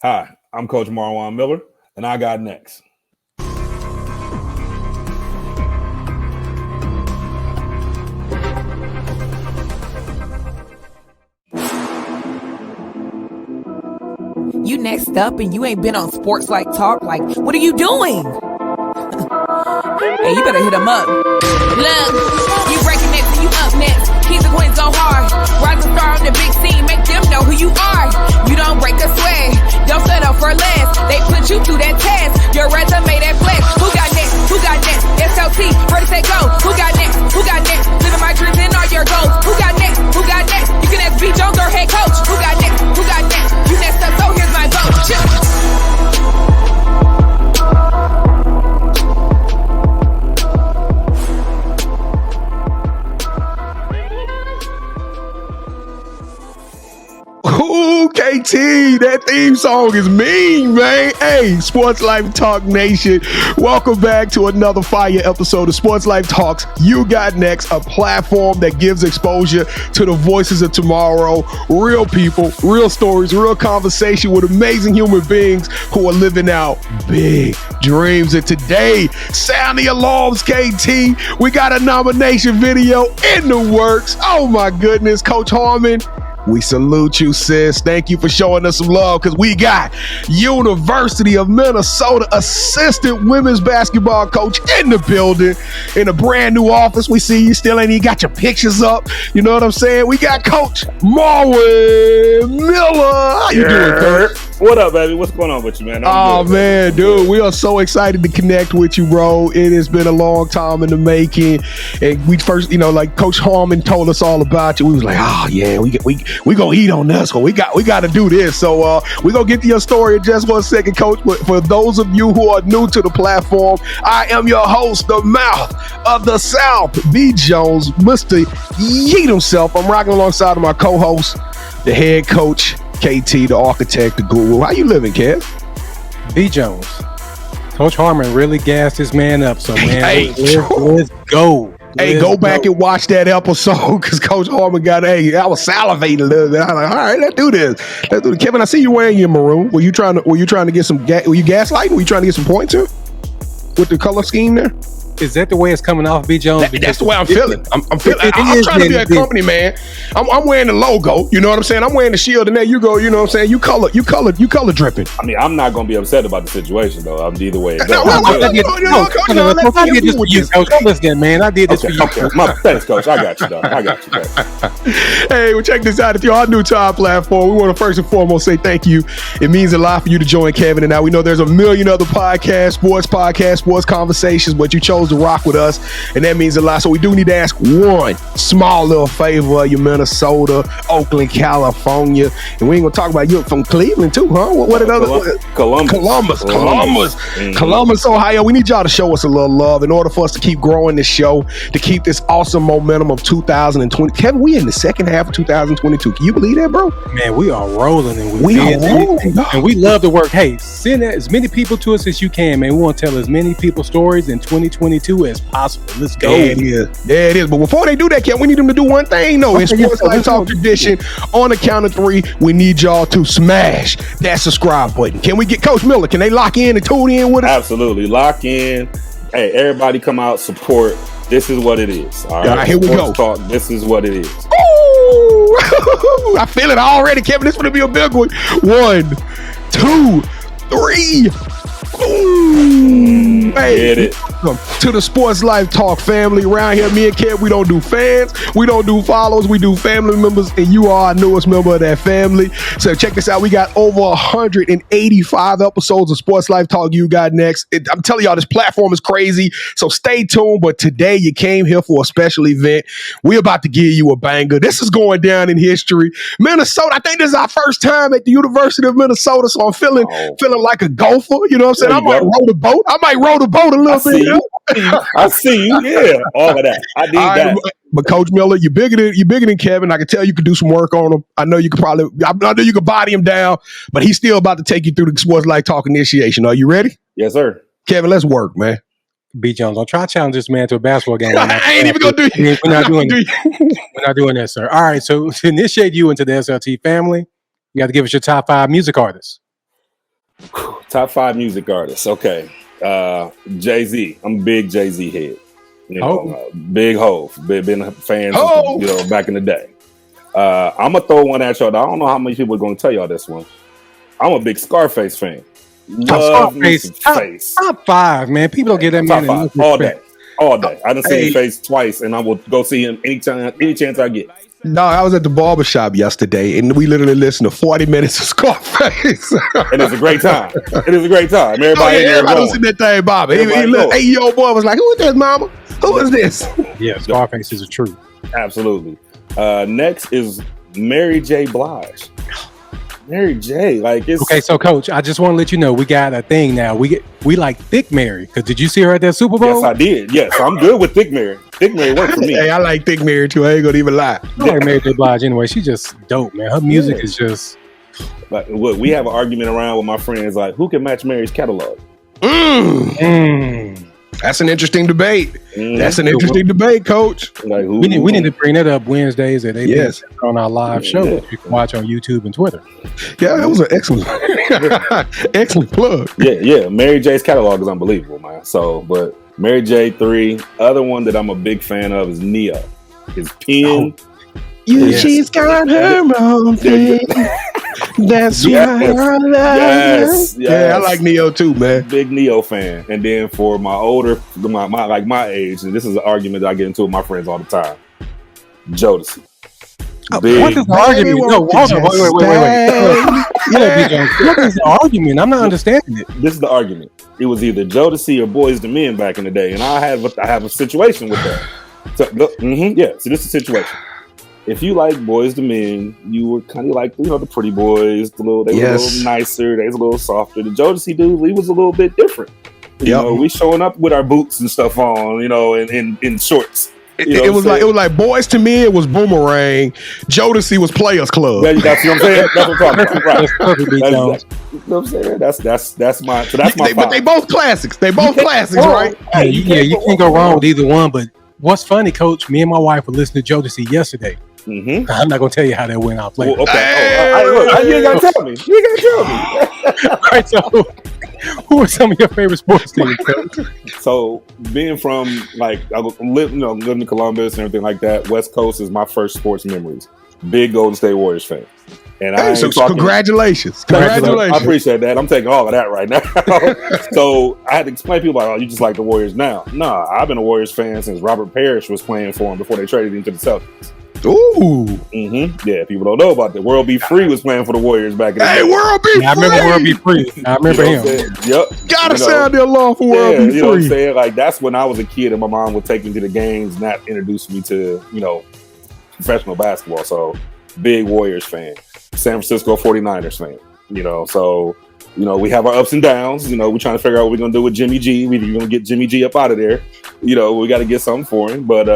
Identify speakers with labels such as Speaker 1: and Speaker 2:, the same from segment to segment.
Speaker 1: Hi, I'm Coach Marwan Miller, and I got next.
Speaker 2: You next up and you ain't been on SportsLifeTalk. Like, what are you doing? Hey, you better hit him up. Look, you breaking next and you up next. Keep the coins go hard. Rise and star on the big scene. Make them know who you are. You don't break a sweat. Don't settle for less. They put you through that test. Your resume that flex. Who got next? Who got next? SLT, ready, set, go. Who got next? Who got next? Living my dreams and all your goals. Who got next? Who got next? You can ask B. Jones or head coach. Who got next? Who got next? You next up, so here's my vote.
Speaker 3: Ooh, KT, that theme song is mean, man. Hey, Sports Life Talk Nation, welcome back to another fire episode of Sports Life Talks. You got next, a platform that gives exposure to the voices of tomorrow, real people, real stories, real conversation with amazing human beings who are living out big dreams. And today, sound the alarms, KT. We got a nomination video in the works. Oh my goodness, Coach Harmon. We salute you, sis. Thank you for showing us some love because we got University of Minnesota assistant women's basketball coach in the building in a brand new office. We see you still ain't even got your pictures up. You know what I'm saying? We got Coach Marwan Miller. How you doing, Coach?
Speaker 1: What up, baby? What's going on with you, man?
Speaker 3: Man, dude, we are so excited to connect with you, bro. It has been a long time in the making. And we first, like Coach Harmon told us all about you. We was like, oh yeah, we gonna eat on this one. We got to do this. So we gonna get to your story in just 1 second, Coach. But for those of you who are new to the platform, I am your host, the mouth of the South, B. Jones, Mr. Yeet himself. I'm rocking alongside of my co-host, the head coach, KT, the architect, the guru. How you living, Kev?
Speaker 4: B. Jones. Coach Harmon really gassed his man up. So, man,
Speaker 3: hey,
Speaker 4: let's go.
Speaker 3: Hey, go back and watch that episode because Coach Harmon I was salivating a little bit. I was like, all right, let's do this. Kevin, I see you wearing your maroon. Were you trying to get some, were you gaslighting? Were you trying to get some points here with the color scheme there?
Speaker 4: Is that the way it's coming off, B. Jones?
Speaker 3: That's the way I'm feeling. I'm feeling. I'm trying to be a company man. I'm wearing the logo. You know what I'm saying? I'm wearing the shield, and there you go. You know what I'm saying? You color dripping.
Speaker 1: I mean, I'm not gonna be upset about the situation though. I'm either way.
Speaker 4: Listen, man, I did this for you.
Speaker 1: Thanks, Coach. I got you, though. I got you, Coach.
Speaker 3: Hey, well, check this out. If you're new to our platform, we want to first and foremost say thank you. It means a lot for you to join Kevin and I. We know there's a million other podcasts, sports conversations, but you chose to rock with us, and that means a lot. So we do need to ask one small little favor of you, Minnesota, Oakland, California, and we ain't gonna talk about you from Cleveland too, huh? What another Columbus, Ohio. We need y'all to show us a little love in order for us to keep growing this show, to keep this awesome momentum of 2020. Kevin, we in the second half of 2022. Can you believe that, bro?
Speaker 4: Man, we are rolling, and we love to work. Hey, send as many people to us as you can, man. We want to tell as many people stories in 2022 as possible. Let's go.
Speaker 3: There it is. But before they do that, Ken, we need them to do one thing. No, in Sports Life Talk tradition, on the count of three, we need y'all to smash that subscribe button. Can we get Coach Miller? Can they lock in and tune in with us?
Speaker 1: Absolutely. Lock in. Hey, everybody come out, support. This is what it is. All right,
Speaker 3: here we go.
Speaker 1: Talk, this is what it is.
Speaker 3: Ooh, I feel it already, Kevin. This is going to be a big one. 1, 2, 3. Ooh, hey, welcome to the Sports Life Talk family. Around here, me and Kev, we don't do fans, we don't do followers, we do family members, and you are our newest member of that family. So check this out. We got over 185 episodes of Sports Life Talk. You got next. I'm telling y'all, this platform is crazy, so stay tuned. But today, you came here for a special event. We're about to give you a banger. This is going down in history. Minnesota, I think this is our first time at the University of Minnesota, so I'm feeling like a Gopher. You know what I'm saying? I might row the boat. I might row the boat a little bit.
Speaker 1: I see you. Yeah, all of that. I need that.
Speaker 3: But Coach Miller, you're bigger than Kevin. I can tell you could do some work on him. I know you could body him down, but he's still about to take you through the Sports Life Talk initiation. Are you ready?
Speaker 1: Yes, sir.
Speaker 3: Kevin, let's work, man.
Speaker 4: B. Jones, don't try to challenge this man to a basketball game.
Speaker 3: I ain't even gonna do it.
Speaker 4: We're not doing that, sir. All right, so to initiate you into the SLT family, you got to give us your top 5 music artists.
Speaker 1: Top 5 music artists. Okay. Jay-Z. I'm a big Jay-Z head. You know, big Hov. Been a fan since, back in the day. I'm going to throw one at y'all. I don't know how many people are going to tell y'all this one. I'm a big Scarface fan. Love
Speaker 4: Scarface. Top 5, man. People don't get that man enough respect.
Speaker 1: All day. I done seen his face twice, and I will go see him any chance I get.
Speaker 3: No, I was at the barbershop yesterday, and we literally listened to 40 minutes of Scarface.
Speaker 1: And it's a great time. It is a great time. Everybody
Speaker 3: was in that thing, Bobby. Hey, yo, boy was like, who is this, mama? Who is this?
Speaker 4: Yeah, Scarface is a truth.
Speaker 1: Absolutely. Next is Mary J. Blige. Mary J.
Speaker 4: Okay, so Coach, I just want to let you know we got a thing now. We like Thick Mary, because did you see her at that Super Bowl?
Speaker 1: Yes, I did. Yes, I'm good with Thick Mary. Thick Mary worked for me.
Speaker 3: Hey, I like Thick Mary too. I ain't gonna even lie.
Speaker 4: I like Mary J. Blige anyway. She's just dope, man. Her music is just.
Speaker 1: Like, look, we have an argument around with my friends like, who can match Mary's catalog?
Speaker 3: That's an interesting debate. That's an interesting debate, Coach.
Speaker 1: Like,
Speaker 4: we need to bring that up Wednesdays at 8 on our live show. You can watch on YouTube and Twitter.
Speaker 3: Yeah, that was an excellent plug.
Speaker 1: Yeah. Mary J's catalog is unbelievable, man. So, but Mary J. 3. Other one that I'm a big fan of is Neo. His pen.
Speaker 3: She's got her own thing. That's why I love her. Yeah, I like Neo too, man.
Speaker 1: Big Neo fan. And then for my older, my age, and this is an argument that I get into with my friends all the time. Jodeci.
Speaker 4: What is the argument? No, hold on, wait. What is the argument? I'm not understanding it.
Speaker 1: This is the argument. It was either Jodeci or Boys to Men back in the day, and I have a situation with that. So, so this is the situation. If you like Boys to Men, you were kind of like, the pretty boys, they were a little nicer, they was a little softer. The Jodeci dude, he was a little bit different. You know, we showing up with our boots and stuff on, in shorts.
Speaker 3: It was like Boys to Men was Boomerang, Jodeci was Players Club.
Speaker 1: Yeah, that's what I'm saying. That's what I'm talking about. Right. You know what I'm saying? That's my. So that's my.
Speaker 3: But they both classics. They both classics, right?
Speaker 4: You can't go wrong with either one. But what's funny, Coach? Me and my wife were listening to Jodeci yesterday. I'm not gonna tell you how that went out.
Speaker 1: Well, okay. You ain't gotta tell me. All
Speaker 4: right. So, who are some of your favorite sports teams, Coach?
Speaker 1: So, being from living in Columbus and everything like that, West Coast is my first sports memories. Big Golden State Warriors fan. And
Speaker 3: congratulations.
Speaker 1: I appreciate that. I'm taking all of that right now. So I had to explain to people you just like the Warriors now. Nah, I've been a Warriors fan since Robert Parrish was playing for them before they traded him to the Celtics.
Speaker 3: Ooh.
Speaker 1: Yeah, people don't know about that. World B. Free was playing for the Warriors back in the day.
Speaker 3: World B. Free.
Speaker 4: I remember World B. Free. I remember him.
Speaker 1: Yep.
Speaker 3: Gotta sound the alarm for World B. Free.
Speaker 1: You know what I'm saying? That's when I was a kid and my mom would take me to the games and that introduced me to, professional basketball. So, big Warriors fan. San Francisco 49ers fan. So, we have our ups and downs. We're trying to figure out what we're going to do with Jimmy G. We're going to get Jimmy G up out of there. We got to get something for him. But,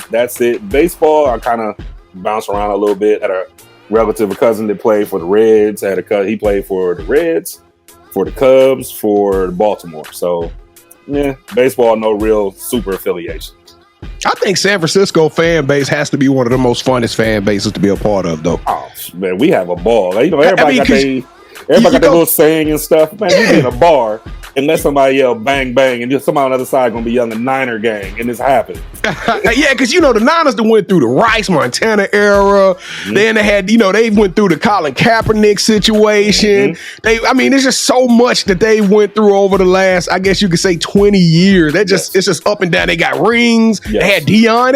Speaker 1: that's it. Baseball, I kind of bounced around a little bit. Had a relative, a cousin that played for the Reds. He played for the Reds, for the Cubs, for Baltimore. So, baseball, no real super affiliation.
Speaker 3: I think San Francisco fan base has to be one of the most funnest fan bases to be a part of, though.
Speaker 1: Oh, man, we have a ball. Everybody got their little saying and stuff. Man, you be in a bar and let somebody yell bang bang and just somebody on the other side gonna be yelling Niner gang and this happened.
Speaker 3: Yeah, because the Niners that went through the Rice Montana era. Then they had, they went through the Colin Kaepernick situation. There's just so much that they went through over the last, I guess you could say 20 years. It's just up and down. They got rings. They had Deion.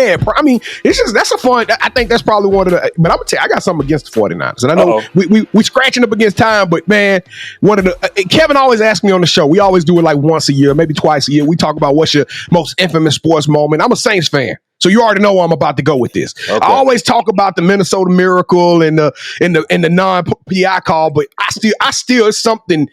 Speaker 3: That's a fun. I think that's probably one of the. But I'm gonna tell you, I got something against the 49ers, and I know we scratching up against time. But man, one of the Kevin always asks me on the show. We always do it like once a year, maybe twice a year. We talk about what's your most infamous sports moment. I'm a Saints fan, so you already know where I'm about to go with this. Okay. I always talk about the Minnesota Miracle and the non-PI call, but I still it's something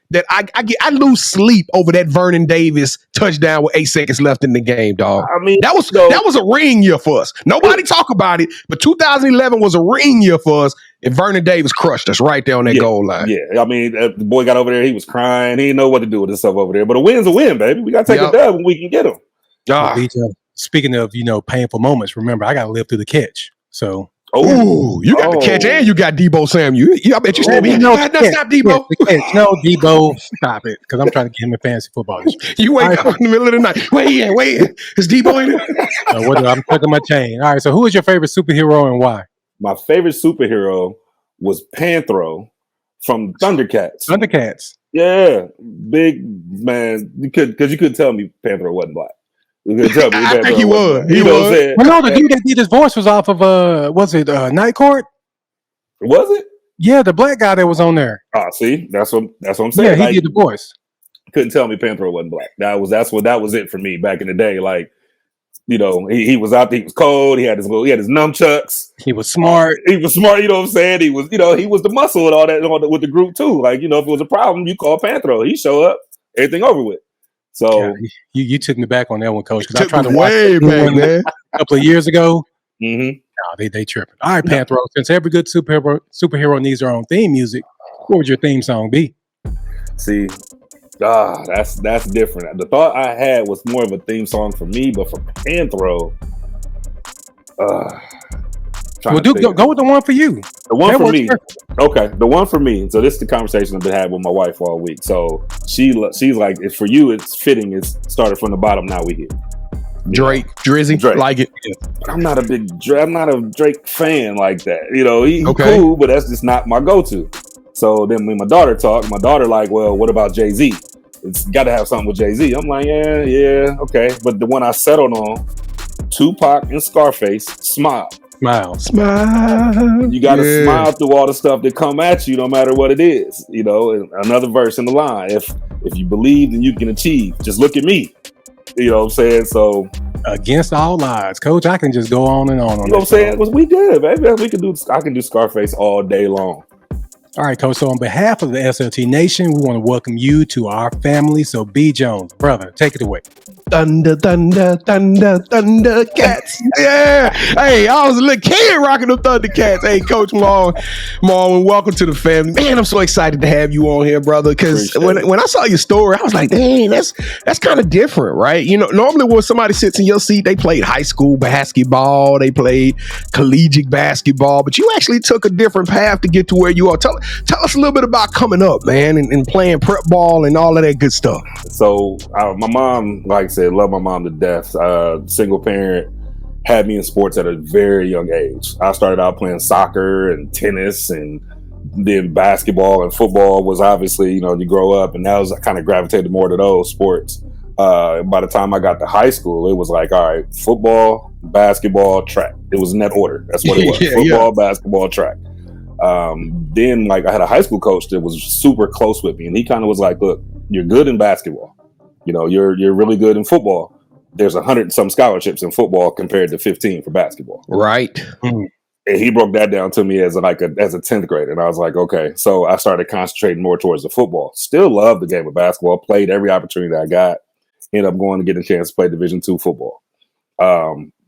Speaker 3: that I lose sleep over that Vernon Davis touchdown with 8 seconds left in the game, dog. That was a ring year for us. Nobody talk about it, but 2011 was a ring year for us, and Vernon Davis crushed us right there on that goal line.
Speaker 1: Yeah, the boy got over there, he was crying, he didn't know what to do with himself over there. But a win's a win, baby. We got to take a dub when we can get him.
Speaker 4: Speaking of painful moments, remember I got to live through the catch. So
Speaker 3: Oh, you got the catch and you got Debo Samuel. I bet you still be stop Debo.
Speaker 4: No, Debo, stop it. Because I'm trying to get him in fantasy football.
Speaker 3: You wake up in the middle of the night. Wait. Is Debo in it?
Speaker 4: I'm tucking my chain. All right, so who is your favorite superhero and why?
Speaker 1: My favorite superhero was Panthro from Thundercats. Yeah, big man. Because you couldn't tell me Panthro wasn't black. You couldn't tell me.
Speaker 3: I think he was.
Speaker 1: He was.
Speaker 4: Well, no, the dude that did his voice was off of was it Night Court?
Speaker 1: Was it?
Speaker 4: Yeah, the black guy that was on there.
Speaker 1: See, that's what I'm saying.
Speaker 4: Yeah, he did the voice.
Speaker 1: Couldn't tell me Panthro wasn't black. That was it for me back in the day. Like, you know, he was out there. He was cold. He had his nunchucks.
Speaker 4: He was smart.
Speaker 1: You know what I'm saying? He was the muscle and all that with the group too. Like, you know, if it was a problem, you call Panthro. He show up, everything over with. So
Speaker 4: yeah, you took me back on that one, Coach. Because I tried to
Speaker 3: watch
Speaker 4: back, man. A couple of years ago.
Speaker 1: Mm-hmm.
Speaker 4: No, they tripping. All right, Panthro. Since every good superhero needs their own theme music, what would your theme song be?
Speaker 1: See, that's different. The thought I had was more of a theme song for me, but for Panthro,
Speaker 4: go with the one for you.
Speaker 1: The one for me. Perfect. Okay, the one for me. So this is the conversation I've been having with my wife all week. So she's like, "It's for you. It's fitting. It's started from the bottom. Now we here."
Speaker 3: Drake, Drizzy, like it.
Speaker 1: But I'm not a Drake fan like that. You know, he cool, but that's just not my go-to. So then when my daughter talked, my daughter like, "Well, what about Jay-Z? It's got to have something with Jay-Z." I'm like, yeah, okay. But the one I settled on, Tupac and Scarface, Smile. You got to smile through all the stuff that come at you, no matter what it is. You know, and another verse in the line. If you believe, then you can achieve. Just look at me. You know what I'm saying? So
Speaker 4: against all odds, Coach, I can just go on and on.
Speaker 1: You know what I'm saying? We good, baby. I can do Scarface all day long.
Speaker 4: All right, Coach. So on behalf of the SLT Nation, we want to welcome you to our family. So B Jones, brother, take it away.
Speaker 3: Thunder, Thundercats. Yeah. Hey, I was a little kid rocking them Thundercats. Hey, Coach Marwan, welcome to the family. Man, I'm so excited to have you on here, brother. Because when I saw your story, I was like, dang, that's kind of different, right? You know, normally when somebody sits in your seat, they played high school basketball, they played collegiate basketball, but you actually took a different path to get to where you are. Tell us a little bit about coming up, man, and playing prep ball and all of that good stuff.
Speaker 1: So my mom, like I said, love my mom to death. Single parent, had me in sports at a very young age. I started out playing soccer and tennis, and then basketball and football was obviously, you know, you grow up, and that was, I kind of gravitated more to those sports. By the time I got to high school, it was like, all right, football, basketball, track. It was in that order. That's what it was. Football, basketball, track. Then like I had a high school coach that was super close with me, and he kind of was like, look, you're good in basketball. You know, you're really good in football. There's 100 and some scholarships in football compared to 15 for basketball.
Speaker 3: Right.
Speaker 1: Mm-hmm. And he broke that down to me as a 10th grader. And I was like, okay. So I started concentrating more towards the football. Still loved the game of basketball. Played every opportunity that I got. Ended up going to get a chance to play Division II football.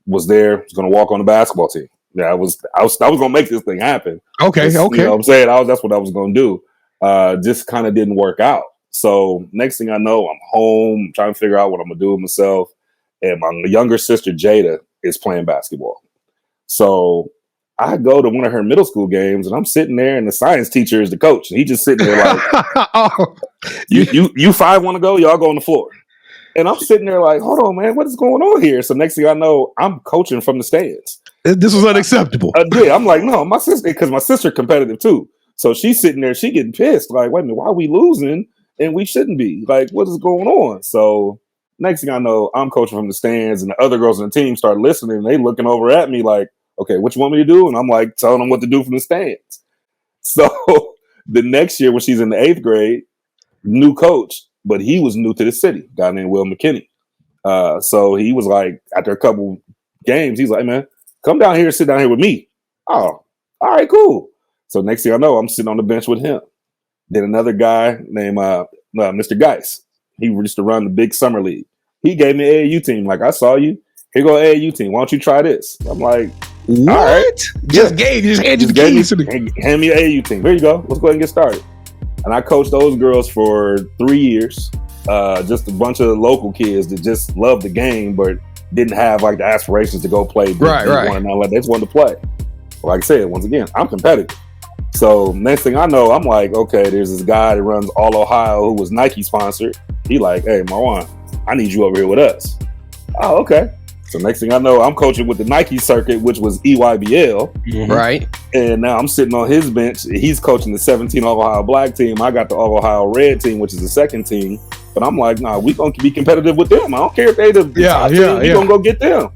Speaker 1: Was going to walk on the basketball team. Yeah, I was going to make this thing happen.
Speaker 3: Okay.
Speaker 1: You know what I'm saying? That's what I was going to do. Just kind of didn't work out. So next thing I know, I'm home trying to figure out what I'm going to do with myself. And my younger sister, Jada, is playing basketball. So I go to one of her middle school games, and I'm sitting there, and the science teacher is the coach. And he just sitting there like, you five want to go? Y'all go on the floor. And I'm sitting there like, hold on, man, what is going on here? So next thing I know, I'm coaching from the stands.
Speaker 3: This was unacceptable.
Speaker 1: I'm like, no, my sister, because my sister competitive too. So she's sitting there, she getting pissed. Like, wait a minute, why are we losing? And we shouldn't be. Like, what is going on? So next thing I know, I'm coaching from the stands, and the other girls on the team start listening, and they looking over at me like, okay, what you want me to do? And I'm like, telling them what to do from the stands. So the next year when she's in the 8th grade, new coach, but he was new to the city, a guy named Will McKinney. So he was like, after a couple games, he's like, man, come down here and sit down here with me. Oh, all right, cool. So next thing I know, I'm sitting on the bench with him. Then another guy named Mr. Geis. He used to run the big summer league. He gave me an AAU team. Like, I saw you. Here go AAU team. Why don't you try this? I'm like,
Speaker 3: what? All right. Just handed you the keys.
Speaker 1: Hand me an AAU team. Here you go. Let's go ahead and get started. And I coached those girls for 3 years. Just a bunch of local kids that just loved the game, but didn't have like the aspirations to go play.
Speaker 3: Right.
Speaker 1: They just wanted to play. Like I said, once again, I'm competitive. So next thing I know, I'm like, okay, there's this guy that runs All Ohio who was Nike sponsored. He like, hey, Marwan, I need you over here with us. Oh, okay. So next thing I know, I'm coaching with the Nike circuit, which was 𝐬𝐤𝐤.
Speaker 3: Mm-hmm. Right.
Speaker 1: And now I'm sitting on his bench. He's coaching the 17 All Ohio black team. I got the All Ohio red team, which is the second team. But I'm like, nah, we gonna be competitive with them. I don't care if they the top team. We gonna go get them.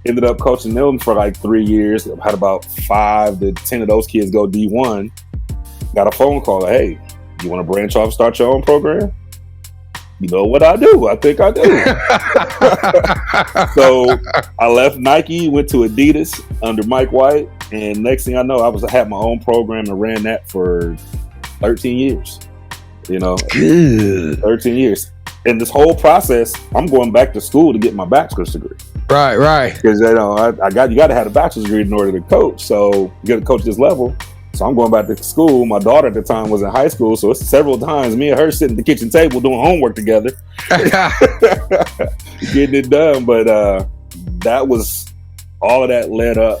Speaker 1: Ended up coaching them for like 3 years. Had about 5 to 10 of those kids go D1. Got a phone call. Hey, you want to branch off and start your own program? You know what I do? I think I do. So I left Nike, went to Adidas under Mike White, and next thing I know, I had my own program and ran that for 13 years.
Speaker 3: Good.
Speaker 1: 13 years. And this whole process, I'm going back to school to get my bachelor's degree.
Speaker 3: Right.
Speaker 1: Because you got to have a bachelor's degree in order to coach. So you got to coach this level. So I'm going back to school. My daughter at the time was in high school, so it's several times me and her sitting at the kitchen table doing homework together, getting it done. But that was all of that led up,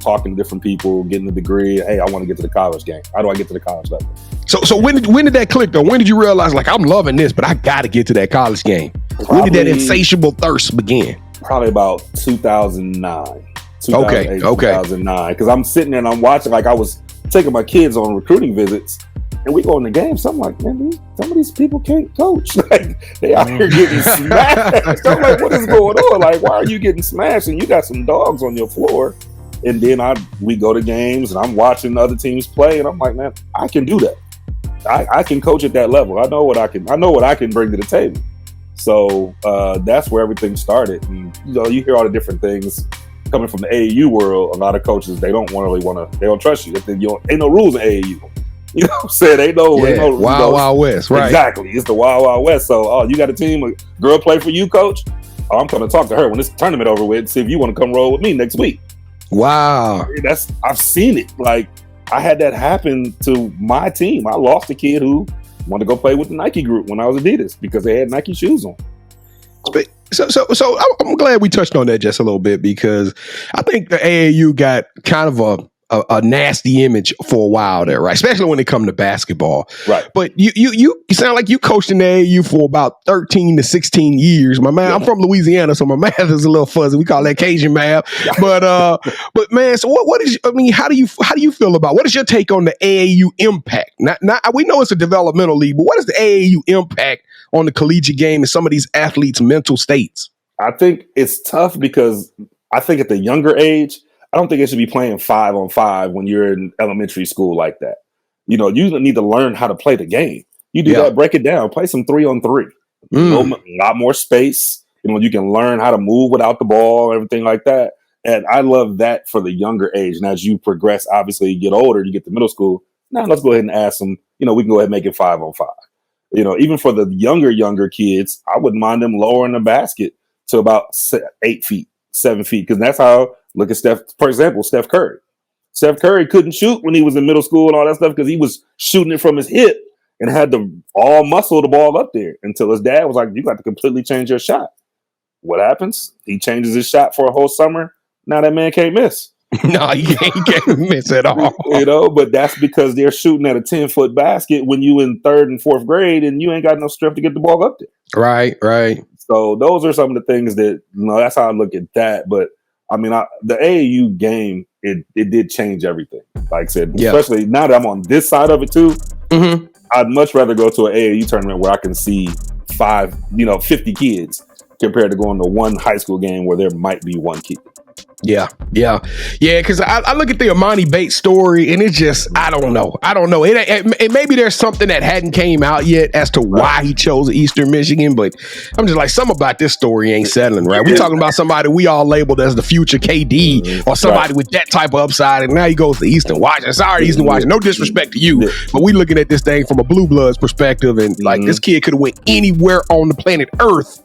Speaker 1: talking to different people, getting a degree. Hey, I want to get to the college game. How do I get to the college level?
Speaker 3: So when did that click though? When did you realize like I'm loving this, but I got to get to that college game? When did that insatiable thirst begin?
Speaker 1: Probably about 2009.
Speaker 3: Okay.
Speaker 1: 2009. Because I'm sitting there and I'm watching, like I was taking my kids on recruiting visits, and we go in the game. So I'm like, man, some of these people can't coach. Like they out here getting smashed. So I'm like, what is going on? Like, why are you getting smashed? And you got some dogs on your floor. And then we go to games, and I'm watching other teams play, and I'm like, man, I can do that. I can coach at that level. I know what I can bring to the table. So that's where everything started. And you hear all the different things coming from the AAU world. A lot of coaches, they don't trust you. Ain't no rules in AAU. You know what I'm saying? Ain't no
Speaker 3: Wild West, right?
Speaker 1: Exactly. It's the Wild West. So you got a team, a girl play for you, coach? Oh, I'm gonna talk to her when this tournament over with, see if you want to come roll with me next week.
Speaker 3: Wow.
Speaker 1: I've seen it. Like I had that happen to my team. I lost a kid who wanted to go play with the Nike group when I was Adidas because they had Nike shoes on.
Speaker 3: So I'm glad we touched on that just a little bit, because I think the AAU got kind of a nasty image for a while there, right? Especially when it comes to basketball.
Speaker 1: Right. But
Speaker 3: you sound like you coached in the AAU for about 13 to 16 years. My man, I'm from Louisiana, so my math is a little fuzzy. We call that Cajun math. But man, so what is, how do you feel about, what is your take on the AAU impact? Not we know it's a developmental league, but what is the AAU impact on the collegiate game and some of these athletes' mental states?
Speaker 1: I think it's tough because I think at the younger age, I don't think it should be playing 5-on-5 when you're in elementary school like that. You need to learn how to play the game. You do that, break it down, play some 3-on-3. A lot more space. You can learn how to move without the ball, everything like that. And I love that for the younger age. And as you progress, obviously you get older, you get to middle school. Now let's go ahead and ask them, we can go ahead and make it 5-on-5. Even for the younger kids, I wouldn't mind them lowering the basket to about 8 feet, 7 feet. Because that's how, look at Steph, for example, Steph Curry. Steph Curry couldn't shoot when he was in middle school and all that stuff because he was shooting it from his hip and had to all muscle the ball up there until his dad was like, you got to completely change your shot. What happens? He changes his shot for a whole summer. Now that man can't miss.
Speaker 3: No, he can't miss at all.
Speaker 1: But that's because they're shooting at a 10-foot basket when you in 3rd and 4th grade and you ain't got no strength to get the ball up there.
Speaker 3: Right.
Speaker 1: So those are some of the things that, that's how I look at that. But the AAU game, it did change everything. Like I said, especially now that I'm on this side of it too, I'd much rather go to an AAU tournament where I can see 50 kids compared to going to one high school game where there might be one kid.
Speaker 3: Yeah. Because I look at the Emoni Bates story, and it's just I don't know. It maybe there's something that hadn't came out yet as to why he chose Eastern Michigan, but I'm just like, something about this story ain't settling, right? We're talking about somebody we all labeled as the future KD or somebody with that type of upside, and now he goes to Eastern Washington. Sorry, Eastern Washington. No disrespect to you, but we looking at this thing from a Blue Bloods perspective, and like this kid could have went anywhere on the planet Earth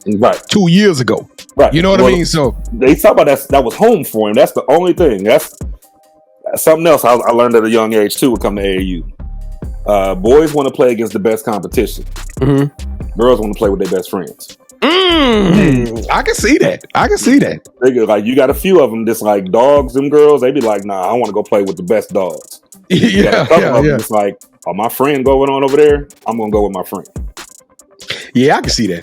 Speaker 3: 2 years ago. Right. You know what I mean? So
Speaker 1: they talk about that was home for him. That's the only thing. That's something else I learned at a young age too would come to AAU. Boys want to play against the best competition. Girls want to play with their best friends.
Speaker 3: I can see that.
Speaker 1: Nigga, like you got a few of them that's like dogs, them girls, they be like, nah, I want to go play with the best dogs.
Speaker 3: Yeah.
Speaker 1: It's like, oh, my friend going on over there, I'm gonna go with my friend.
Speaker 3: Yeah, I can see that.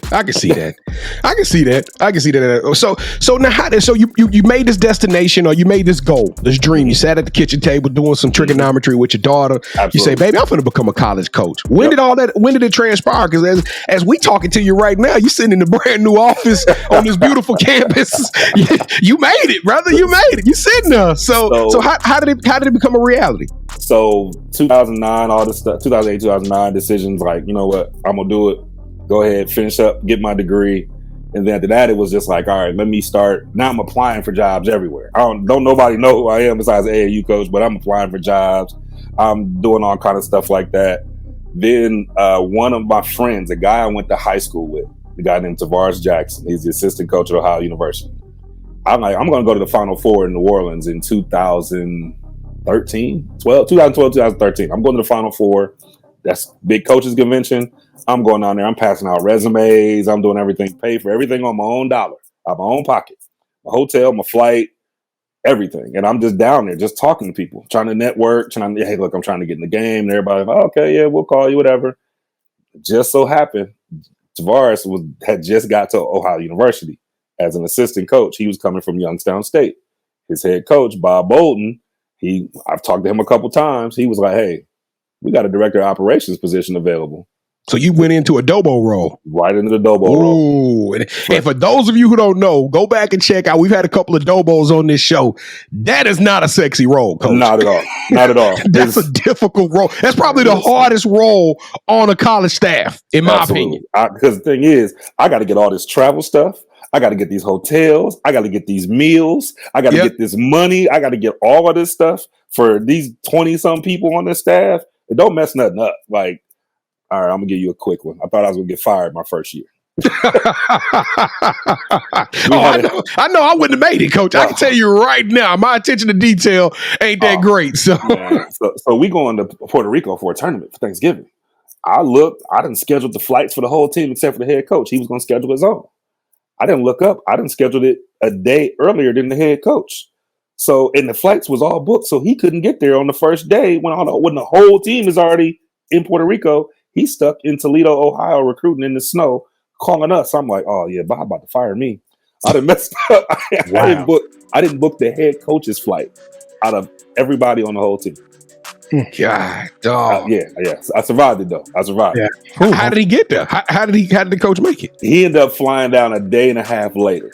Speaker 3: So now, so you made this destination, or you made this goal, this dream. You sat at the kitchen table doing some trigonometry with your daughter. Absolutely. You say, "Baby, I'm going to become a college coach." When did it transpire? Because as we talking to you right now, you sitting in a brand new office on this beautiful campus. You made it, brother. You made it. You sitting there. So how did it become a reality?
Speaker 1: So 2009, all this stuff, 2008, 2009 decisions. Like, you know what? I'm gonna do it. Go ahead, finish up, get my degree. And then after that, it was just like, all right, let me start. Now I'm applying for jobs everywhere. Don't nobody know who I am besides AAU coach, but I'm applying for jobs. I'm doing all kind of stuff like that. Then one of my friends, a guy I went to high school with, a guy named Tavares Jackson, he's the assistant coach at Ohio University. I'm like, I'm going to go to the Final Four in New Orleans in 2013. I'm going to the Final Four. That's big coaches convention. I'm going down there. I'm passing out resumes. I'm doing everything, pay for everything on my own dollar, out of my own pocket. My hotel, my flight, everything. And I'm just down there, just talking to people, trying to network, hey, look, I'm trying to get in the game. And everybody's like, oh, okay, yeah, we'll call you, whatever. Just so happened, Tavares had just got to Ohio University as an assistant coach. He was coming from Youngstown State. His head coach, Bob Bolden, I've talked to him a couple times. He was like, hey, we got a director of operations position available.
Speaker 3: So you went into a Dobo role.
Speaker 1: Right into the Dobo role.
Speaker 3: And for those of you who don't know, go back and check out. We've had a couple of Dobos on this show. That is not a sexy role, Coach.
Speaker 1: Not at all. Not at all.
Speaker 3: That's a difficult role. That's probably the hardest role on a college staff, in my opinion.
Speaker 1: Because the thing is, I got to get all this travel stuff. I got to get these hotels. I got to get these meals. I got to get this money. I got to get all of this stuff for these 20-some people on the staff. It don't mess nothing up. Like, all right, I'm going to give you a quick one. I thought I was going to get fired my first year.
Speaker 3: I know I wouldn't have made it, Coach. I can tell you right now, my attention to detail ain't that great. So
Speaker 1: we going to Puerto Rico for a tournament for Thanksgiving. I didn't schedule the flights for the whole team except for the head coach. He was going to schedule his own. I didn't look up. I didn't schedule it a day earlier than the head coach. So, and the flights was all booked, so he couldn't get there on the first day when the whole team is already in Puerto Rico. He's stuck in Toledo, Ohio, recruiting in the snow, calling us. I'm like, oh yeah, Bob about to fire me. I done messed up. Wow. I didn't book the head coach's flight out of everybody on the whole team.
Speaker 3: God, dog.
Speaker 1: Yeah. I survived it though. Yeah.
Speaker 3: How did he get there? How did the coach make it?
Speaker 1: He ended up flying down a day and a half later.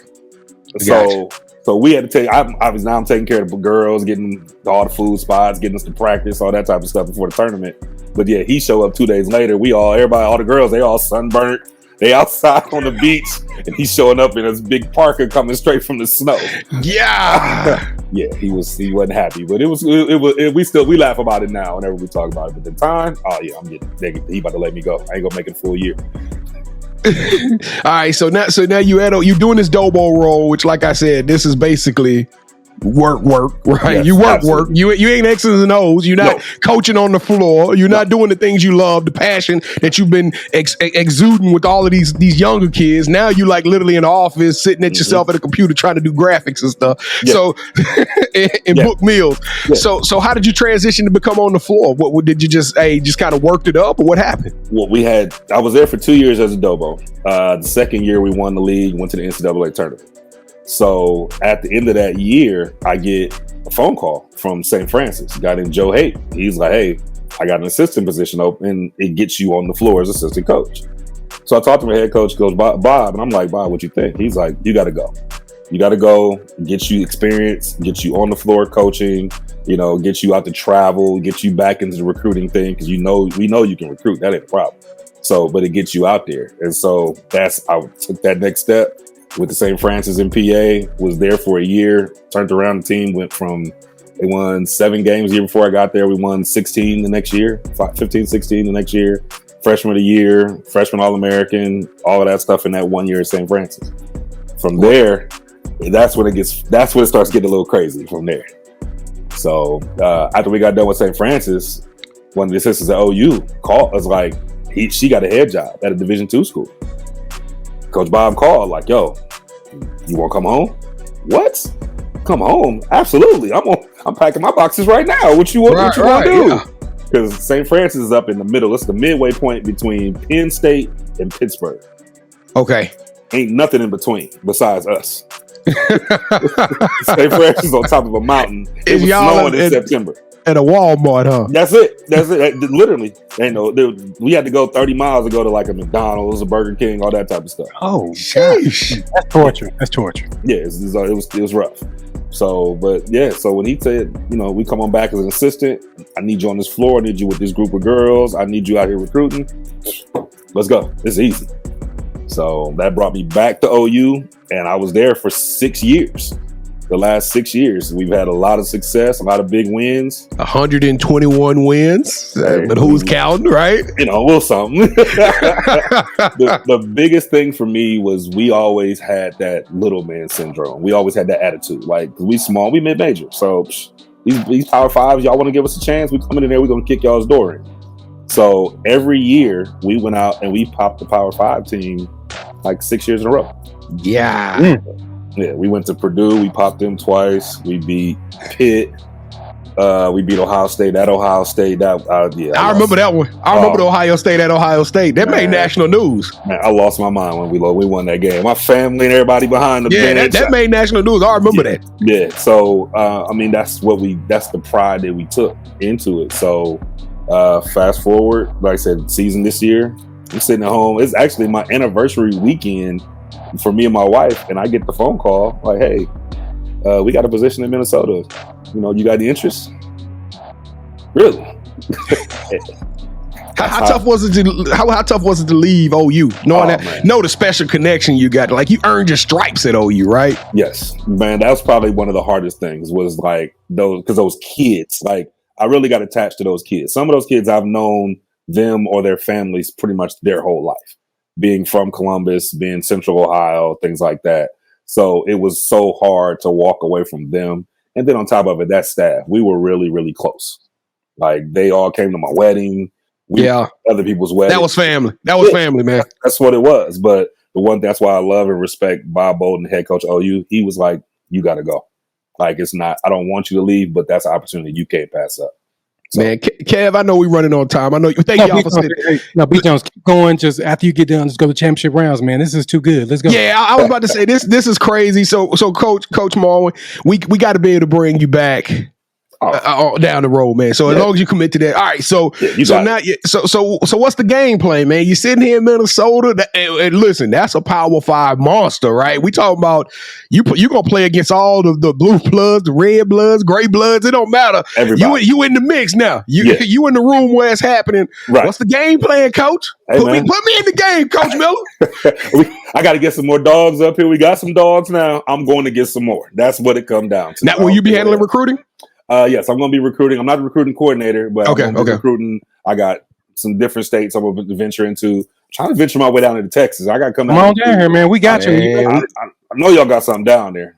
Speaker 1: So we had to take. Obviously now I'm taking care of the girls, getting all the food spots, getting us to practice, all that type of stuff before the tournament. But yeah, he showed up 2 days later. All the girls, they all sunburnt. They outside on the beach, and he's showing up in his big parka coming straight from the snow.
Speaker 3: Yeah,
Speaker 1: yeah, he wasn't happy, but we laugh about it now whenever we talk about it. But the time, oh yeah, he about to let me go. I ain't gonna make it a full year.
Speaker 3: All right, so now you doing this Dobo role, which, like I said, this is basically work, right? Yes, you work. You ain't X's and O's. You're not coaching on the floor. You're not doing the things you love, the passion that you've been exuding with all of these younger kids. Now you like literally in the office, sitting at yourself at a computer trying to do graphics and stuff. Yeah. So and book meals. Yeah. So how did you transition to become on the floor? What did you just kind of worked it up, or what happened?
Speaker 1: Well, I was there for 2 years as a Dobo. The second year we won the league, went to the NCAA tournament. So at the end of that year, I get a phone call from St. Francis, a guy named Joe Haight. He's like, hey, I got an assistant position open. It gets you on the floor as assistant coach. So I talked to my head coach, goes, Bob, and I'm like, Bob, what you think? He's like, you got to go. You got to go, get you experience, get you on the floor coaching, get you out to travel, get you back into the recruiting thing, because we know you can recruit. That ain't a problem. So, but it gets you out there. And so I took that next step. With the St. Francis in PA, was there for a year, turned around the team, they won 7 games the year before I got there. We won 16 the next year, 15, 16 the next year, freshman of the year, freshman All-American, all of that stuff in that 1 year at St. Francis. From there, that's when it starts getting a little crazy from there. So after we got done with St. Francis, one of the assistants at OU called us like, she got a head job at a Division II school. Coach Bob called like, yo, you want to come home? What? Come home? Absolutely. I'm packing my boxes right now. What you want to do? Because St. Francis is up in the middle. It's the midway point between Penn State and Pittsburgh.
Speaker 3: Okay.
Speaker 1: Ain't nothing in between besides us. St. Francis is on top of a mountain. It was snowing in September.
Speaker 3: At a Walmart, huh?
Speaker 1: That's it. Literally. We had to go 30 miles to go to like a McDonald's, a Burger King, all that type of stuff.
Speaker 4: Oh, sheesh. That's torture. Yeah,
Speaker 1: it was rough. So, but yeah, so when he said, we come on back as an assistant, I need you on this floor, I need you with this group of girls, I need you out here recruiting. Let's go. It's easy. So that brought me back to OU, and I was there for 6 years. The last 6 years, we've had a lot of success, a lot of big wins.
Speaker 3: 121 wins, but who's counting, right?
Speaker 1: We'll something. The biggest thing for me was we always had that little man syndrome. We always had that attitude. Like, we small, we mid-major. So these Power Fives, y'all want to give us a chance? We coming in there, we're going to kick y'all's door in. So every year, we went out and we popped the Power 5 team like 6 years in a row.
Speaker 3: Yeah.
Speaker 1: Yeah, we went to Purdue. We popped them twice. We beat Pitt. We beat Ohio State. That Ohio State. I
Speaker 3: remember that one. I remember the Ohio State at Ohio State. That made national news.
Speaker 1: Man, I lost my mind when we won that game. My family and everybody behind the bench.
Speaker 3: That made national news. I remember that.
Speaker 1: Yeah. So that's the pride that we took into it. So fast forward, like I said, season this year, I'm sitting at home. It's actually my anniversary weekend for me and my wife, and I get the phone call like, hey, we got a position in Minnesota. You got any interest? Really?
Speaker 3: How tough was it to leave OU? Know the special connection you got. Like, you earned your stripes at OU, right?
Speaker 1: Yes, man. That was probably one of the hardest things, was like those kids. Like, I really got attached to those kids. Some of those kids, I've known them or their families pretty much their whole life, being from Columbus, being Central Ohio, things like that. So it was so hard to walk away from them. And then on top of it, that staff, we were really, really close. Like, they all came to my wedding. Other people's weddings.
Speaker 3: That was family. That was family, man.
Speaker 1: That's what it was. But that's why I love and respect Bob Bolden, head coach OU. He was like, you got to go. Like, it's not, I don't want you to leave, but that's an opportunity you can't pass up. So. Man,
Speaker 3: Kev, I know we're running on time. I know you. Thank y'all for sitting.
Speaker 4: No, B. Jones, keep going. Just after you get done, just go to championship rounds, man. This is too good. Let's go.
Speaker 3: Yeah, I was about to say this is crazy. So Coach Marwan, we got to be able to bring you back down the road, man. So as long as you commit to that, all right. So what's the game plan, man? You sitting here in Minnesota, and listen, that's a Power 5 monster, right? We talking about you gonna play against all the blue bloods, the red bloods, gray bloods. It don't matter.
Speaker 1: Everybody.
Speaker 3: You in the mix now. You in the room where it's happening. Right. What's the game plan, Coach?
Speaker 1: Hey,
Speaker 3: put me in the game, Coach Miller.
Speaker 1: I got to get some more dogs up here. We got some dogs now. I'm going to get some more. That's what it comes down to.
Speaker 3: Now, will you be handling recruiting?
Speaker 1: Yes, I'm going to be recruiting. I'm not a recruiting coordinator, but I'm going to be recruiting. I got some different states I'm going to venture into. I'm trying to venture my way down into Texas. I got to come
Speaker 4: on down here, man. We got you.
Speaker 1: I know y'all got something down there.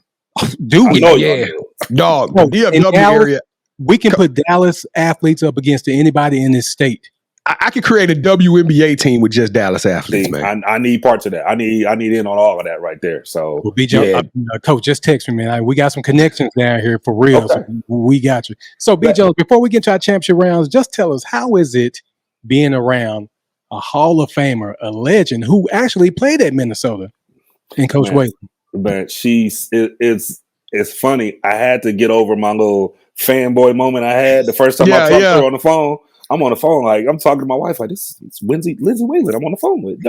Speaker 3: Do we? Yeah. Dog. DFW area.
Speaker 4: We can put Dallas athletes up against anybody in this state.
Speaker 3: I could create a WNBA team with just Dallas athletes, man.
Speaker 1: I need parts of that. I need in on all of that right there. So,
Speaker 4: Coach, just text me, man. We got some connections down here for real. Okay. So we got you. So, B. Jones, before we get to our championship rounds, just tell us, how is it being around a Hall of Famer, a legend who actually played at Minnesota, and Coach Whalen?
Speaker 1: Man, it's funny. I had to get over my little fanboy moment I had the first time I talked to her on the phone. I'm on the phone, like, I'm talking to my wife, like, this is Lindsay Whalen I'm on the phone with.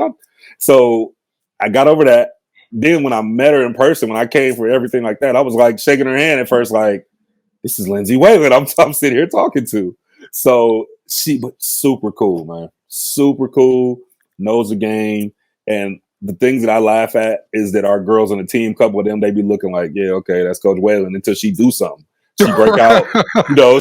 Speaker 1: So I got over that. Then when I met her in person, when I came for everything like that, I was like shaking her hand at first, like, this is Lindsay Whalen I'm sitting here talking to. So but super cool, man. Super cool, knows the game. And the things that I laugh at is that our girls on the team, couple of them, they be looking like, yeah, okay, that's Coach Whalen, until she do something. She break out,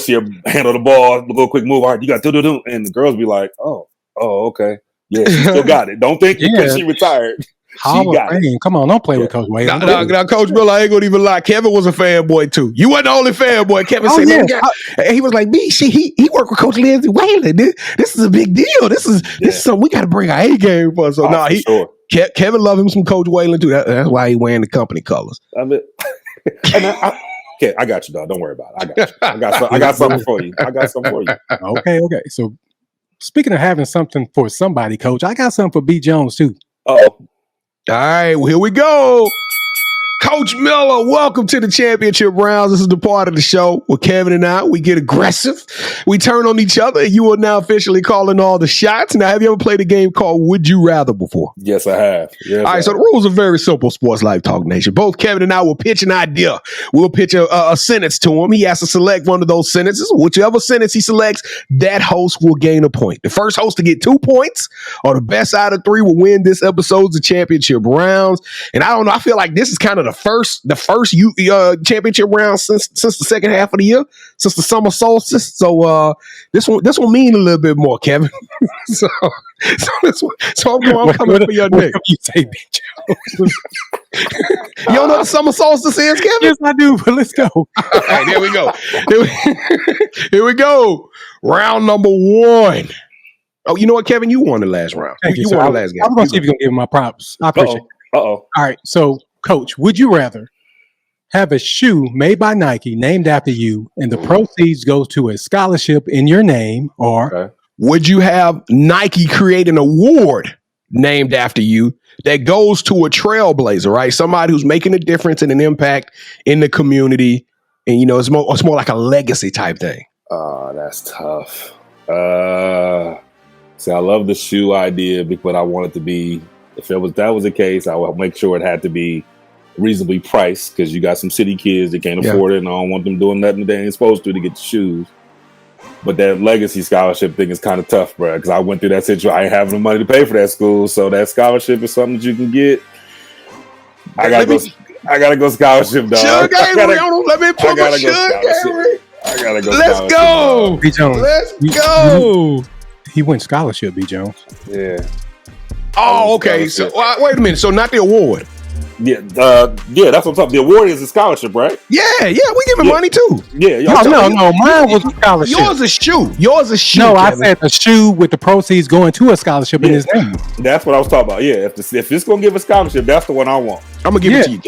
Speaker 1: she'll handle the ball, a little quick move. All right, you got do, and the girls be like, oh, okay, yeah, she still got it. Don't think because she retired. She got it.
Speaker 4: Come on, don't play with Coach Whalen.
Speaker 3: Now, Coach Miller, I ain't gonna even lie. Kevin was a fanboy too. You wasn't the only fanboy. Kevin said, he was like, me. He worked with Coach Lindsay Whalen. This is a big deal. This is something we got to bring our A game for. So Kevin love him some Coach Whalen too. That's why he wearing the company colors.
Speaker 1: Okay, I got you, dog. Don't worry about it. I got something for you.
Speaker 4: Okay. So speaking of having something for somebody, Coach, I got something for B. Jones too.
Speaker 1: Oh,
Speaker 3: all right. Well, here we go. Coach Miller, welcome to the championship rounds. This is the part of the show where Kevin and I, we get aggressive. We turn on each other, and you are now officially calling all the shots. Now, have you ever played a game called Would You Rather before?
Speaker 1: yes, I have. Yes,
Speaker 3: All right, so the rules are very simple, Sports Life Talk Nation. Both Kevin and I will pitch an idea. We'll pitch a sentence to him. He has to select one of those sentences. Whichever sentence he selects, that host will gain a point. The first host to get 2 points or the best out of 3 will win this episode's championship rounds. And I don't know, I feel like this is kind of the first championship round since the second half of the year, since the summer solstice. So this one mean a little bit more, Kevin. so I'm coming for your neck.
Speaker 4: You say, B. Jones.
Speaker 3: You don't know what the summer solstice is, Kevin?
Speaker 4: Yes, I do. But let's go.
Speaker 3: All right, there we go. Here we go. Round number 1. Oh, you know what, Kevin? You won the last round.
Speaker 4: Thank you.
Speaker 3: You won the last game.
Speaker 4: I'm going to see if you're going to give him my props. I appreciate it.
Speaker 1: Uh-oh.
Speaker 4: All right. So, Coach, would you rather have a shoe made by Nike named after you and the proceeds goes to a scholarship in your name, or
Speaker 3: would you have Nike create an award named after you that goes to a trailblazer, right? Somebody who's making a difference and an impact in the community. And, you know, it's more like a legacy type thing.
Speaker 1: Oh, that's tough. See, I love the shoe idea, but I want it to be, if that was the case, I would make sure it had to be reasonably priced, because you got some city kids that can't afford it, and I don't want them doing nothing they ain't supposed to get the shoes. But that legacy scholarship thing is kind of tough, bro, because I went through that situation. I ain't having the money to pay for that school, so that scholarship is something that you can get. I gotta go scholarship, dog.
Speaker 3: Let me put my scholarship.
Speaker 1: I gotta go.
Speaker 3: Let's go,
Speaker 4: B. Jones.
Speaker 3: Let's go.
Speaker 4: He went scholarship, B. Jones.
Speaker 1: Yeah.
Speaker 3: Oh, okay. So wait a minute. So not the award.
Speaker 1: Yeah, that's what I'm talking. The award is a scholarship, right?
Speaker 3: Yeah, we giving money too.
Speaker 1: Yeah.
Speaker 4: No, mine was a scholarship.
Speaker 3: Yours is shoe.
Speaker 4: No,
Speaker 3: Kevin.
Speaker 4: I said the shoe with the proceeds going to a scholarship in his name.
Speaker 1: That's what I was talking about. Yeah, if it's gonna give a scholarship, that's the one I want.
Speaker 3: I'm gonna give it to you,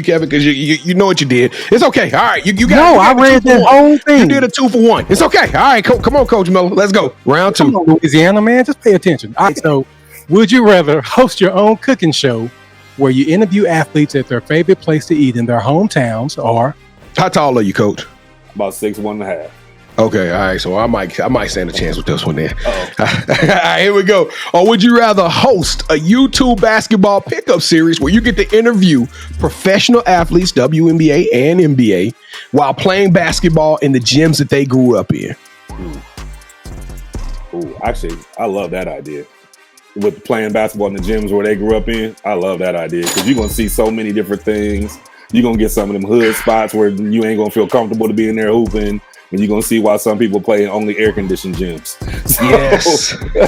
Speaker 3: Kevin. Because you know what you did. It's okay. All right, you got.
Speaker 4: No, I read the whole thing.
Speaker 3: You did a 2 for 1. It's okay. All right, come on, Coach Miller. Let's go. Round 2.
Speaker 4: Come on, Louisiana, man. Just pay attention. All right, so would you rather host your own cooking show where you interview athletes at their favorite place to eat in their hometowns, or
Speaker 3: how tall are you, Coach?
Speaker 1: About 6'1.5".
Speaker 3: Okay, all right. So I might stand a chance with this one then. All right, here we go. Or would you rather host a YouTube basketball pickup series where you get to interview professional athletes, WNBA and NBA, while playing basketball in the gyms that they grew up in?
Speaker 1: Ooh, actually, I love that idea. With playing basketball in the gyms where they grew up in, I love that idea, because you're going to see so many different things. You're going to get some of them hood spots where you ain't going to feel comfortable to be in there hooping, and you're going to see why some people play in only air-conditioned gyms. So,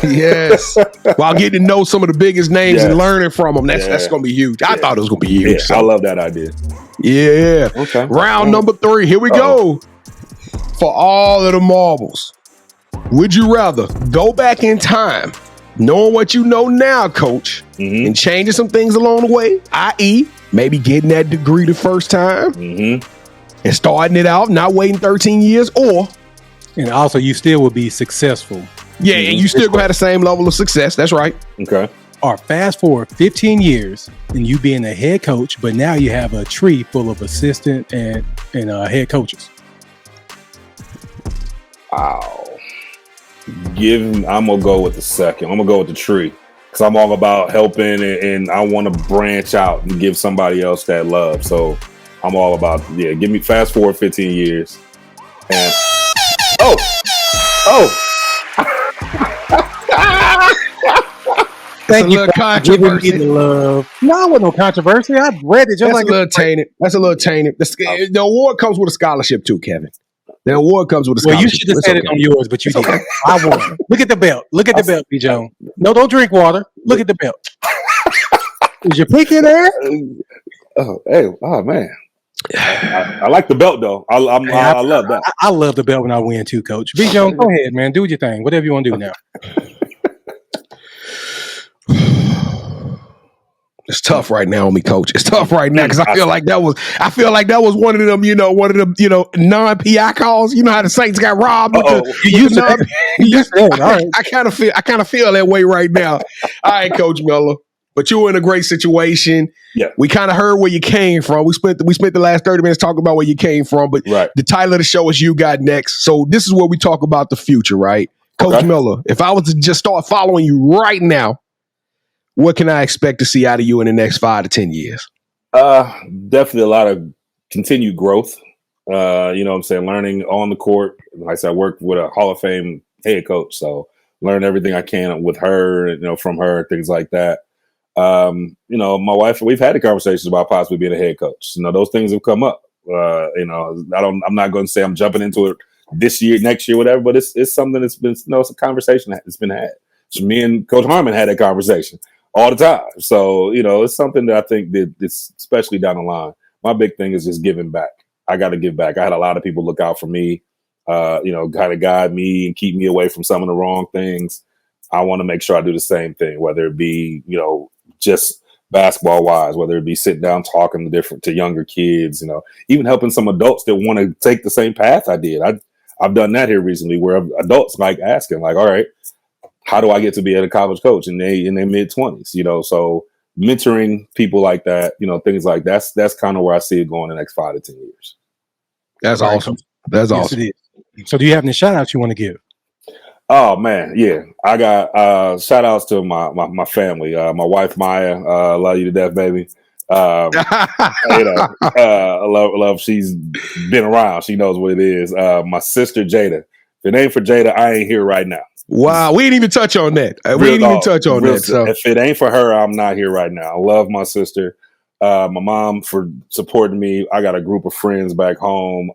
Speaker 3: yes. While getting to know some of the biggest names and learning from them, that's going to be huge. I thought it was going to be huge.
Speaker 1: Yeah, so. I love that idea.
Speaker 3: Yeah.
Speaker 1: Okay.
Speaker 3: Round number 3. Here we go. For all of the marbles, would you rather go back in time, knowing what you know now, Coach, and changing some things along the way, i.e., maybe getting that degree the first time and starting it out, not waiting 13 years,
Speaker 4: and also you still would be successful.
Speaker 3: Yeah, and you still gonna have the same level of success. That's right.
Speaker 1: Okay.
Speaker 4: Or fast forward 15 years and you being a head coach, but now you have a tree full of assistant and head coaches.
Speaker 1: Wow. I'm gonna go with the second. I'm gonna go with the tree, because I'm all about helping, and I want to branch out and give somebody else that love. So I'm all about give me fast forward 15 years, and
Speaker 3: Thank you. Controversy.
Speaker 4: No, it wasn't no controversy. I read it just
Speaker 3: That's
Speaker 4: like
Speaker 3: a little tainted. That's a little tainted. The award comes with a scholarship too, Kevin. The award comes with a scholarship.
Speaker 4: Well, you should have said it on yours, but you didn't. I won. Look at the belt. Look at the belt, B. Jones. No, don't drink water. Look at the belt. Is your pick in there?
Speaker 1: Oh man. I like the belt though. I love that.
Speaker 4: I love the belt when I win too, Coach. B. Jones, go ahead, man. Do your thing. Whatever you want to do now.
Speaker 3: It's tough right now on me, Coach. It's tough right now because I feel like that was one of them, non-PI calls. You know how the Saints got robbed with I kind of feel that way right now. All right, Coach Miller. But you were in a great situation.
Speaker 1: Yeah.
Speaker 3: We kind of heard where you came from. We spent the last 30 minutes talking about where you came from, but the title of the show is You Got Next. So this is where we talk about the future, right? Coach Miller, if I was to just start following you right now, what can I expect to see out of you in the next 5 to 10 years?
Speaker 1: Definitely a lot of continued growth. You know what I'm saying? Learning on the court. Like I said, I worked with a Hall of Fame head coach, so learn everything I can with her, from her, things like that. My wife, we've had the conversations about possibly being a head coach. Those things have come up. I'm not going to say I'm jumping into it this year, next year, whatever, but it's something that's been, it's a conversation that's been had. So me and Coach Harmon had that conversation all the time. So, it's something that I think that it's, especially down the line, my big thing is just giving back. I got to give back. I had a lot of people look out for me, kind of guide me and keep me away from some of the wrong things. I want to make sure I do the same thing, whether it be, just basketball wise, whether it be sitting down talking to younger kids, even helping some adults that want to take the same path I did. I've done that here recently where adults like asking, like, all right, how do I get to be a college coach in their mid-20s? So mentoring people like that, things like that's kind of where I see it going in the next 5 to 10 years.
Speaker 3: That's awesome. That's awesome.
Speaker 4: It is. So do you have any shout outs you want to give?
Speaker 1: Oh man, yeah. I got shout outs to my family. My wife Maya, love you to death, baby. I love she's been around. She knows what it is. My sister Jada. If it ain't for Jada, I ain't here right now.
Speaker 3: Wow, we didn't even touch on that. So.
Speaker 1: If it ain't for her, I'm not here right now. I love my sister. My mom for supporting me. I got a group of friends back home.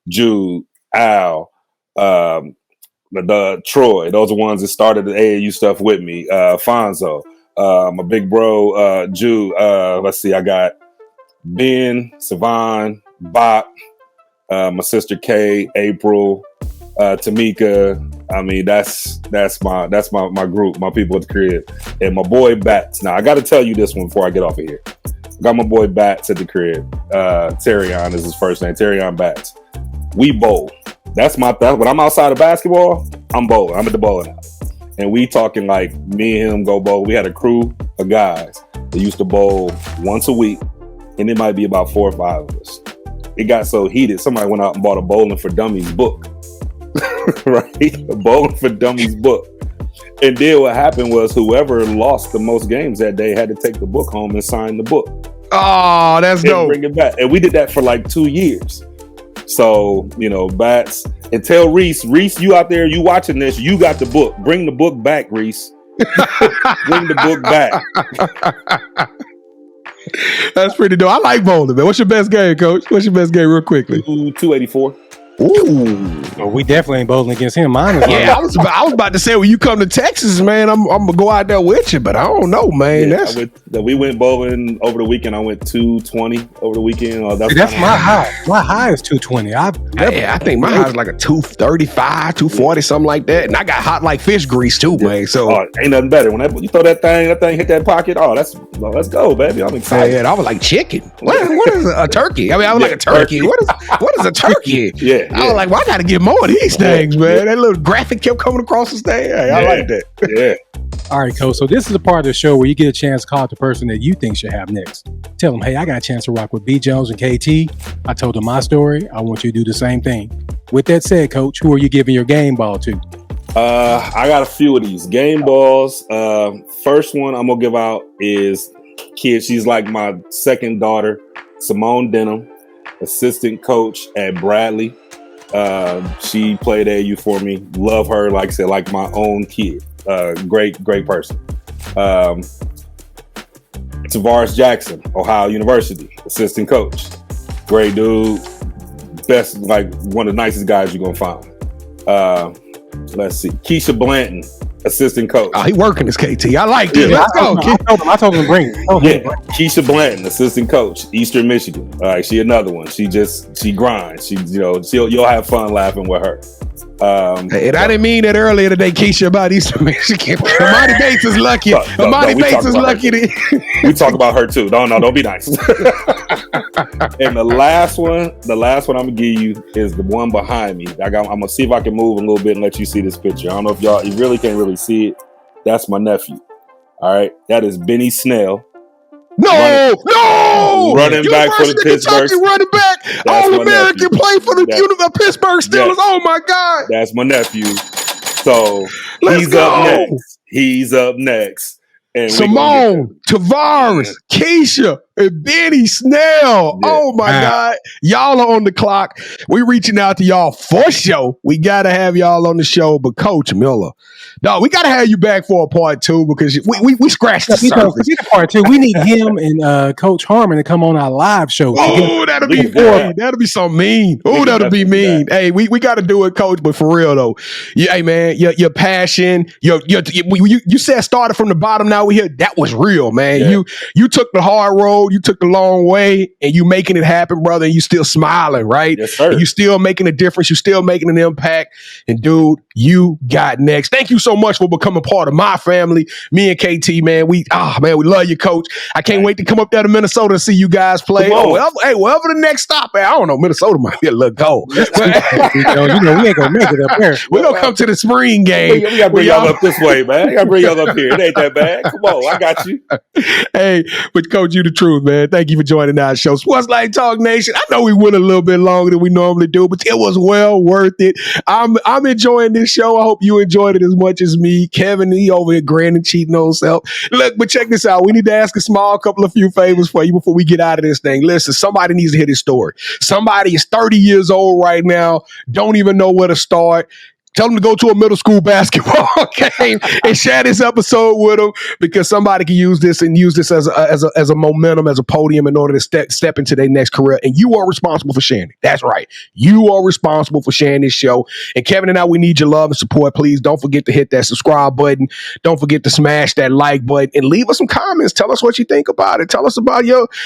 Speaker 1: Jude, Al, the Troy. Those are ones that started the AAU stuff with me. Fonzo, my big bro, Jude. Let's see, I got Ben, Savon, Bop, my sister Kay, April, Tamika. I mean, that's my group, my people at the crib, and my boy Bats. Now I got to tell you this one before I get off of here. I got my boy Bats at the crib. Terrion is his first name. Terrion Bats. We bowl. That's when I'm outside of basketball, I'm bowling. I'm at the bowling alley, and we talking like me and him go bowl. We had a crew of guys that used to bowl once a week, and it might be about 4 or 5 of us. It got so heated, somebody went out and bought a Bowling for Dummies book. Right? A Bowling for Dummies book. And then what happened was whoever lost the most games that day had to take the book home and sign the book.
Speaker 3: Oh, that's dope.
Speaker 1: Bring it back. And we did that for like 2 years. So, Bats, and tell Reese, you out there, you watching this, you got the book. Bring the book back, Reese. Bring the book back.
Speaker 3: That's pretty dope. I like bowling, man. What's your best game, Coach? What's your best game real quickly?
Speaker 1: 284.
Speaker 3: Ooh.
Speaker 4: Well, we definitely ain't bowling against him. Mine is
Speaker 3: I was about to say, when you come to Texas, man, I'm gonna go out there with you, but I don't know, man.
Speaker 1: Yeah, we went bowling over the weekend. I went 220 over the weekend.
Speaker 4: That's my high. My high is 220. I
Speaker 3: think my high is like a 235, 240, something like that. And I got hot like fish grease too, man. So
Speaker 1: ain't nothing better when you throw that thing hit that pocket. Let's go, baby. I'm excited.
Speaker 3: Man, I was like chicken. What is a turkey? I mean, I was like a turkey. What is a turkey?
Speaker 1: Yeah.
Speaker 3: I was like, well, I got to get more of these things, man. That little graphic kept coming across the stage. Hey, I like that.
Speaker 1: Yeah.
Speaker 4: All right, Coach. So this is the part of the show where you get a chance to call out the person that you think should have next. Tell them, hey, I got a chance to rock with B. Jones and KT. I told them my story. I want you to do the same thing. With that said, Coach, who are you giving your game ball to?
Speaker 1: I got a few of these game balls. First one I'm gonna give out is kid. She's like my second daughter, Simone Denham, assistant coach at Bradley. She played AAU for me. Love her, like I said, like my own kid. Great person. Tavares Jackson, Ohio University, assistant coach. Great dude. Best, like one of the nicest guys you're gonna find. Let's see. Keisha Blanton, assistant coach.
Speaker 3: Oh, he working his KT. I like this. Let's go.
Speaker 4: I told him to bring it.
Speaker 1: Keisha Blanton, assistant coach, Eastern Michigan. All right, she another one. She grinds. You'll have fun laughing with her.
Speaker 3: And I didn't mean that earlier today, Keisha, about Eastern Michigan. Amani Bates is lucky. Amani Bates is lucky.
Speaker 1: We talk about her too. No, don't be nice. And the last one I'm gonna give you is the one behind me. I'm gonna see if I can move a little bit and let you see this picture. I don't know if you really can't really see it. That's my nephew. All right, that is Benny Snell. Running back for the Pittsburgh.
Speaker 3: Running back, All-American, play for the Pittsburgh Steelers. Oh my God,
Speaker 1: that's my nephew. So he's up next. And
Speaker 3: Simone, Tavares, Keisha, and Benny Snell. Yeah. Oh my God. Y'all are on the clock. We reaching out to y'all for sure. We got to have y'all on the show. But Coach Miller, no, we got to have you back for a part 2 because we scratched the surface.
Speaker 4: Part 2. We need him and Coach Harmon to come on our live show.
Speaker 3: Oh, that'll be so mean. Oh, that'll be mean. Hey, we got to do it, Coach. But for real though, hey man, your passion, you said started from the bottom. Now we here. That was real, man. Yeah. You took the hard road, you took the long way, and you making it happen, brother. And you still smiling, right?
Speaker 1: Yes, sir.
Speaker 3: And you still making a difference. You still making an impact. And dude, you got next. Thank you so much for becoming part of my family. Me and KT, man. We love you, Coach. I can't wait to come up there to Minnesota and see you guys play. Wherever the next stop at. I don't know. Minnesota might be a little cold.
Speaker 4: We ain't gonna make it up there.
Speaker 3: We're gonna come to the spring game.
Speaker 1: We gotta bring y'all up this way, man. We gotta bring y'all up here. It ain't that bad. Come on, I got you.
Speaker 3: Hey, but Coach, you the truth, man. Thank you for joining our show. SportsLifeTalk Nation. I know we went a little bit longer than we normally do, but it was well worth it. I'm enjoying this show. I hope you enjoyed it as much as me. Kevin, he over here grinning, cheating on himself. Look, but check this out. We need to ask a few favors for you before we get out of this thing. Listen, somebody needs to hear this story. Somebody is 30 years old right now, don't even know where to start. Tell them to go to a middle school basketball game and share this episode with them because somebody can use this as a momentum, as a podium in order to step into their next career. And you are responsible for sharing it. That's right. You are responsible for sharing this show. And Kevin and I, we need your love and support. Please don't forget to hit that subscribe button. Don't forget to smash that like button and leave us some comments. Tell us what you think about it. Tell us about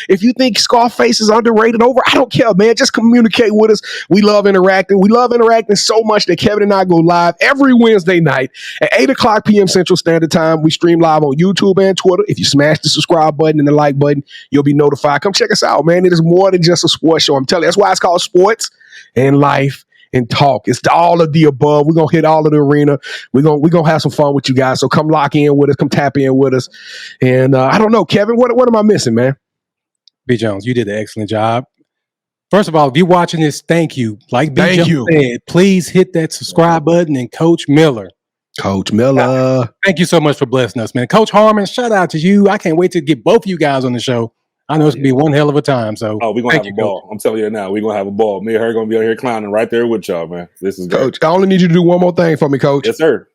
Speaker 3: if you think Scarface is underrated over. I don't care, man. Just communicate with us. We love interacting. We love interacting so much that Kevin and I go live every Wednesday night at 8:00 p.m. Central Standard Time. We stream live on YouTube and Twitter. If you smash the subscribe button and the like button, you'll be notified. Come check us out, man. It is more than just a sports show. I'm telling you, that's why it's called Sports and Life and Talk. It's all of the above. We're going to hit all of the arena. We're going to have some fun with you guys. So come lock in with us. Come tap in with us. And I don't know, Kevin, what am I missing, man?
Speaker 4: B. Jones, you did an excellent job. First of all, if you're watching this, thank you. Like B. Jones said, please hit that subscribe button. And Coach Miller. Thank you so much for blessing us, man. Coach Harmon, shout out to you. I can't wait to get both of you guys on the show. I know it's going to be one hell of a time. So,
Speaker 1: we're going to have a ball. I'm telling you now, we're going to have a ball. Me and her going to be out here clowning right there with y'all, man. This is
Speaker 3: Coach, I only need you to do one more thing for me, Coach.
Speaker 1: Yes, sir.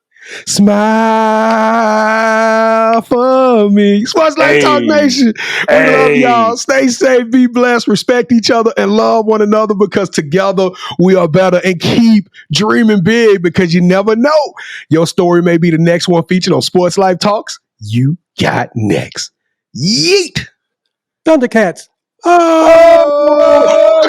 Speaker 3: Smile for me. SportsLifeTalk Nation. We love y'all. Stay safe, be blessed, respect each other, and love one another because together we are better. And keep dreaming big because you never know. Your story may be the next one featured on Sports Life Talks. You got next. Yeet.
Speaker 4: Thundercats.
Speaker 3: Oh!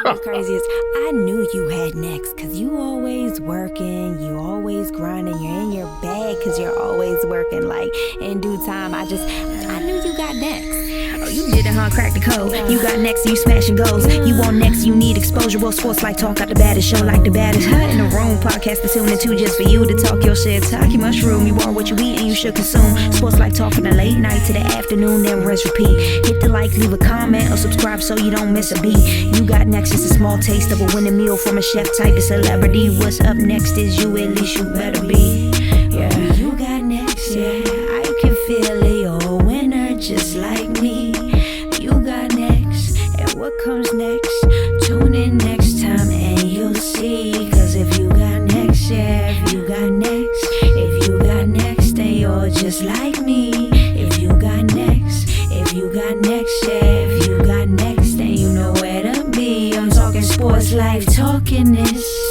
Speaker 5: What's crazy is I knew you had next because you always working, you always grinding, you're in your bag because you're always working. Like in due time, I knew you got next. Oh, you did it, huh? Crack the code. You got next, you smashing goals. You want next, you need exposure. Well, Sports Like Talk got the baddest show, like the baddest in the room. Podcast to tune into just for you to talk your shit. Talk your mushroom. You are what you eat and you should consume. Sports Like Talk from the late night to the afternoon, then rest repeat. Hit the like, leave a comment, or subscribe so you don't miss a beat. You got next, it's a small taste of a winning meal from a chef type of celebrity. What's up next is you, at least you better be. Yeah, you got next, yeah. I can feel it, you're a winner just like me. You got next, and what comes next? Tune in next time and you'll see. Cause if you got next, yeah, if you got next, if you got next, then you're just like me. If you got next, if you got next, yeah, if you got next, then you know where to be. I'm talking sports life, talking this.